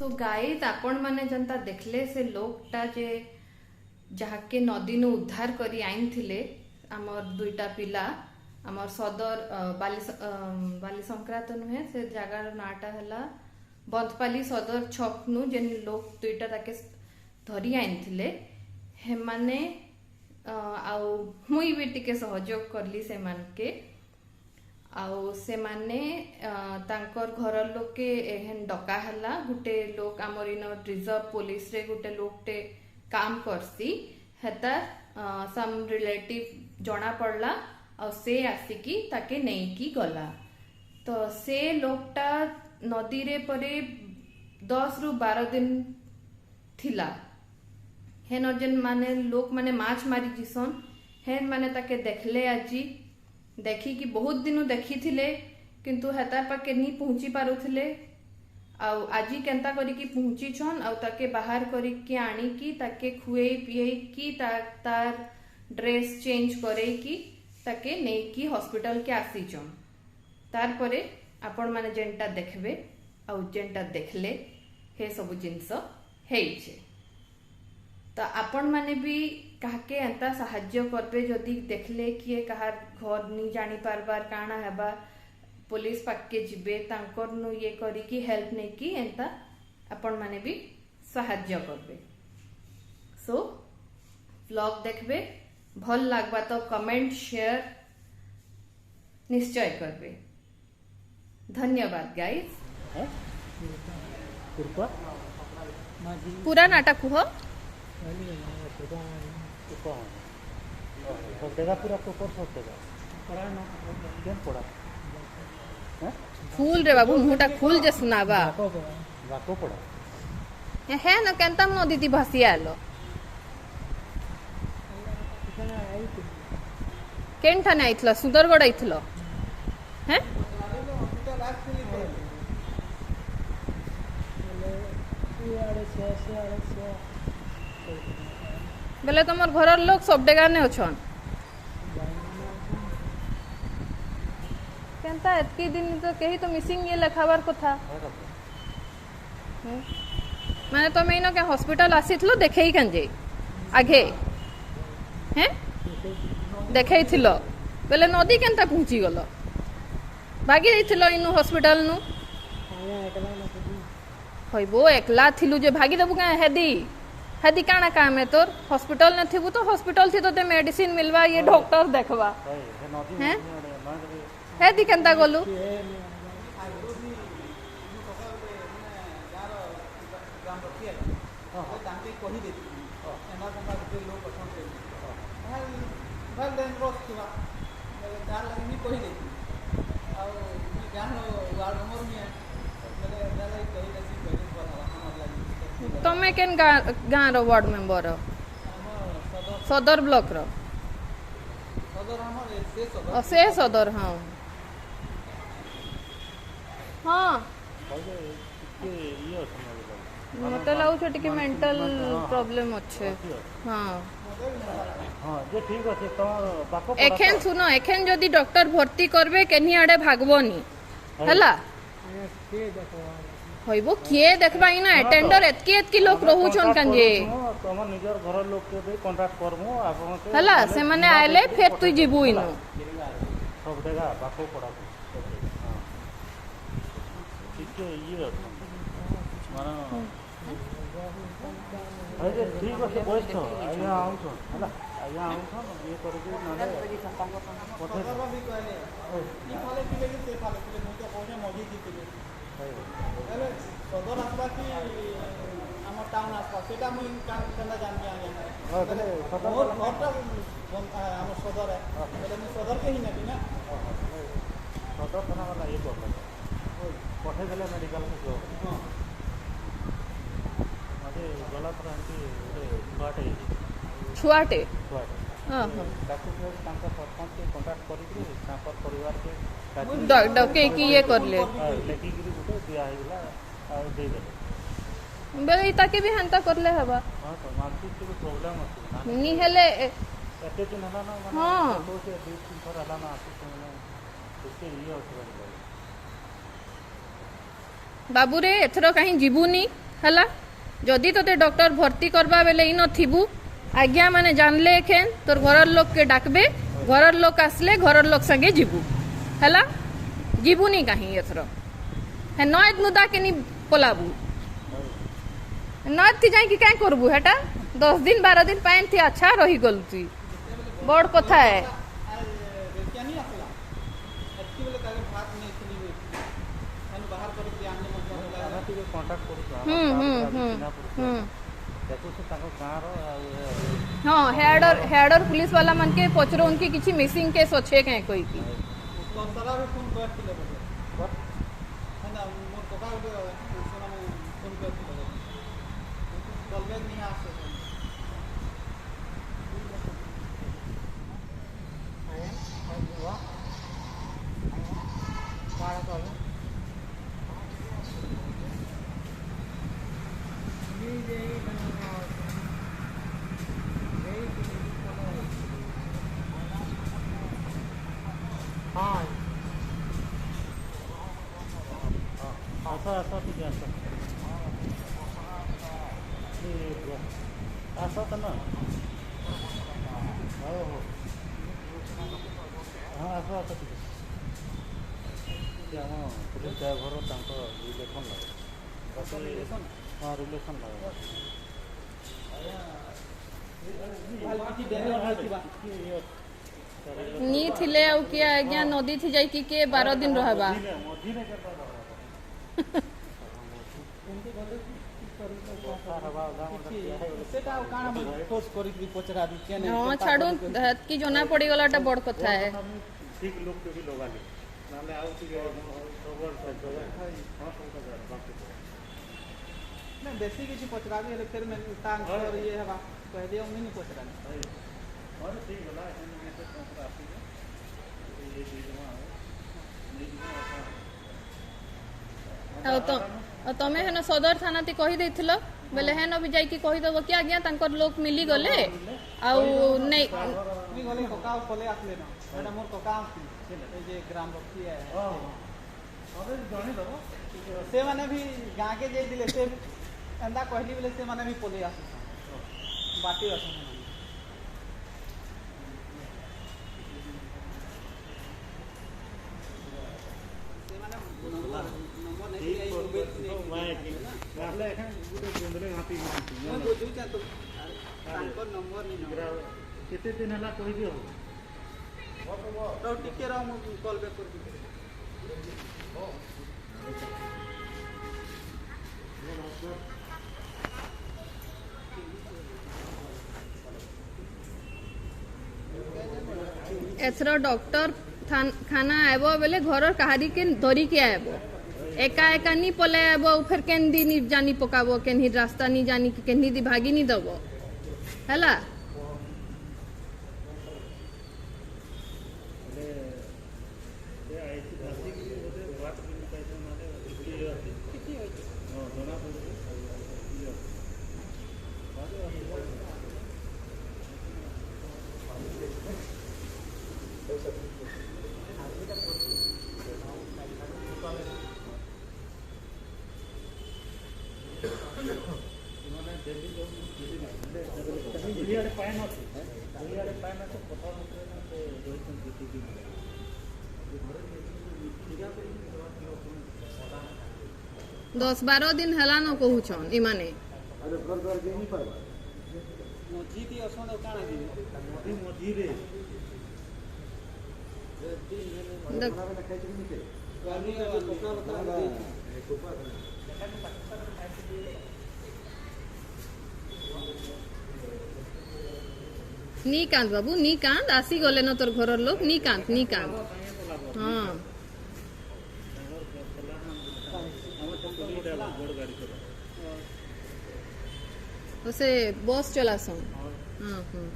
तो गाइस आपण माने जनता देखले से लोकटा जे जहाके नदी नु उद्धार करी आइन थिले हमर दुईटा पिला हमर सदर बाली संक्रांत नुहे से जगार नाटा हला बंदपाली सदर छक नु जेन लोक दुईटा ताके धरी आइन थिले हे माने आउ मुई भी टिके सहयोग करली से मानके आउ से माने तांकर घर लोके एहन डका हला गुटे लोक हमर इन रिजर्व पुलिस रे गुटे लोकटे काम करसी हेता सम रिलेटिव जणा पड़ला और से आसिकी ताके नेकी गला तो से लोकटा नदी रे परे 10 रु 12 दिन थिला हेन जेन माने लोक माने माछ मारी जिसन हेन माने ताके देखले आजी देखी कि बहुत दिन देखी थिले किंतु हेतार पाके नी पहुंची पारुथिले आउ आजी केंता करी की पहुंची छन आउ ताके बाहर करी की आनी की ताके खुए पिए की तार ड्रेस चेंज करे की ताके नै की हॉस्पिटल के आसी छन तार परे आपण माने जेंटा देखबे आउ जेंटा देखले हे सब जिंस हेइछे तो आपण माने भी काके एंता सहाय्य करबे जदि देखले किए कहार घर नी जानी पारबार काना हेबा पुलिस पाके जिबे तांकर नु ये करी की हेल्प नै की एंता आपण माने भी सहाय्य करबे सो व्लॉग देखबे भल लागबा तो कमेंट शेयर निश्चय करबे धन्यवाद गाइस पूरा नाटक हो फूल रे बाबू मुटा फूल जे सुनाबा है न केंता न दीदी भासी आलो केंठा नै आइथलो सुंदरगढ़ आइथलो हैं बेले तुम घर लोग सब डेगा ने अछन केंता एतकी दिन तो कही तो मिसिंग ये लिखाबार कथा माने तो मैं के हॉस्पिटल आसीथलो देखै कंजे आगे हैं देखैथिलो बेले नदी केंता पहुंची गलो भागी दैथिलो इनु हॉस्पिटल नु होइबो एकला थिलु जे भागी देबु का हेदी हेदी काना काम है तोर हॉस्पिटल न थिबु तो हॉस्पिटल थी तो ते मेडिसिन मिलवा ये डॉक्टर देखवा हैं हेदी केंता गलु तमे केन गाँ रो वार्ड मेंबर सदर ब्लॉक रो से सदर हाँ हाँ मते लागु टिके मेंटल प्रॉब्लम अच्छे हाँ जे ठीक अछि तो एखेन सुनो एखेन जदी डॉक्टर भर्ती करबे केनी आडे भागबोनी हला होइबो किए देखबा इना अटेंडर एतकी लोग रहू छन कंजे तमन निजर घर लोग के भी कांटेक्ट करमु आपन के हला से माने आइले फेर तू जीबू इनो सब देगा बाको पड़ा हां ठीक है ये माना अरे ठीक है बस तो आया आउ तो हला आया आउ तो ये करके माने पठे भी कहले ई फाले कि लेके से फाले कि मो तो कोने मौजी दिते हेलो सदर आसबा कि हमर टाउन आसबा सेटा मुई काम केना जानि आ गया हां तने सदर घरटा हमर सदर है पहले मुई सदर के ही नबी ना सदर थाना वाला ये बोल पठे गेले मेडिकल को हां माने गला पर आंटी छुआटे हां हां ताको तांका सरपंच के कांटेक्ट करी कि तांका परिवार के डके की ये कर ले लेकी गुटे दिया हैला आ दे दे बेले ताके भी हंता करले हबा हां तो मानसिक के प्रॉब्लम अछि नी हेले एते तो ना ना हां तो से 2-3 बार आला ना आसी तो उसके ये होत बाबू रे एथरो कहीं जीबुनी है जदि तोते डॉक्टर भर्ती करवा बेले इन थिबू आज्ञा माने जानले एखेन तोर घर लोक के डाकबे घर लोक आसले घर लोक संगे जीबू है जीबूनी कहीं एथर है नयत नुदा के नी पलाबू नयत थी जाई क्या करबू हेटा 10 दिन 12 दिन पाइन थी अच्छा रही गल तुई बड़ कथा है हाँ हेडर पुलिस वाला मन के पचरो उनकी किसी मिसिंग केस अच्छे कहीं कोई की आसा ठीक है आसा तो ना हो हाँ आसा आसा ठीक है आम पुलिस ड्राइवर रिलेसन लगे हाँ रिलेसन लगे नी थिले आउ किया आज्ञा नदी थी जाई के 12 दिन रहबा हाँ छाड़ू की जना पड़ी गलाटा बड़ कथा है ठीक लोग के भी लगाले नाले आउ ठीक नहीं बेसी किसी पचरा भी है फिर मैं टांग और ये है कह दिया उन्हीं नहीं पचरा और ठीक बोला मैं तो पचरा आपकी ये चीज में आ तो तमे है ना सदर थाना ती कहि देथिलो बेले है ना भी जाई की कहि दबो कि आज्ञा तांकर लोक मिली गले आ नहीं मी गले कोका कोले आसले ना एटा मोर कोका ए जे ग्राम रखी है अबे जाने दबो से माने भी गां के जे दिले से अंदा कहली बेले से माने भी पोले आस बाटी रस से माने नंबर नहीं आई नाले एखन गुटे गोंदले हाथी मैं बुझू जा तो तांकर नंबर नहीं केते दिन हला कहि दियो तो टिके रहो मु कॉल बैक कर दी एथरो डॉक्टर खाना आबो बेले घर कहारी के धरी के आबो एका एका नी पले आबो फिर केन दी नी जानी पकाबो केन ही रास्ता नी जानी केन दी भागी नी दबो हैला दस 12 दिन हला न कहूछन इमाने मझी दी असण काना दी मझी रे नी कांत बाबू नी कांत आसी गले न तोर घर लोग नी कांत हाँ उसे बस चला हाँ हाँ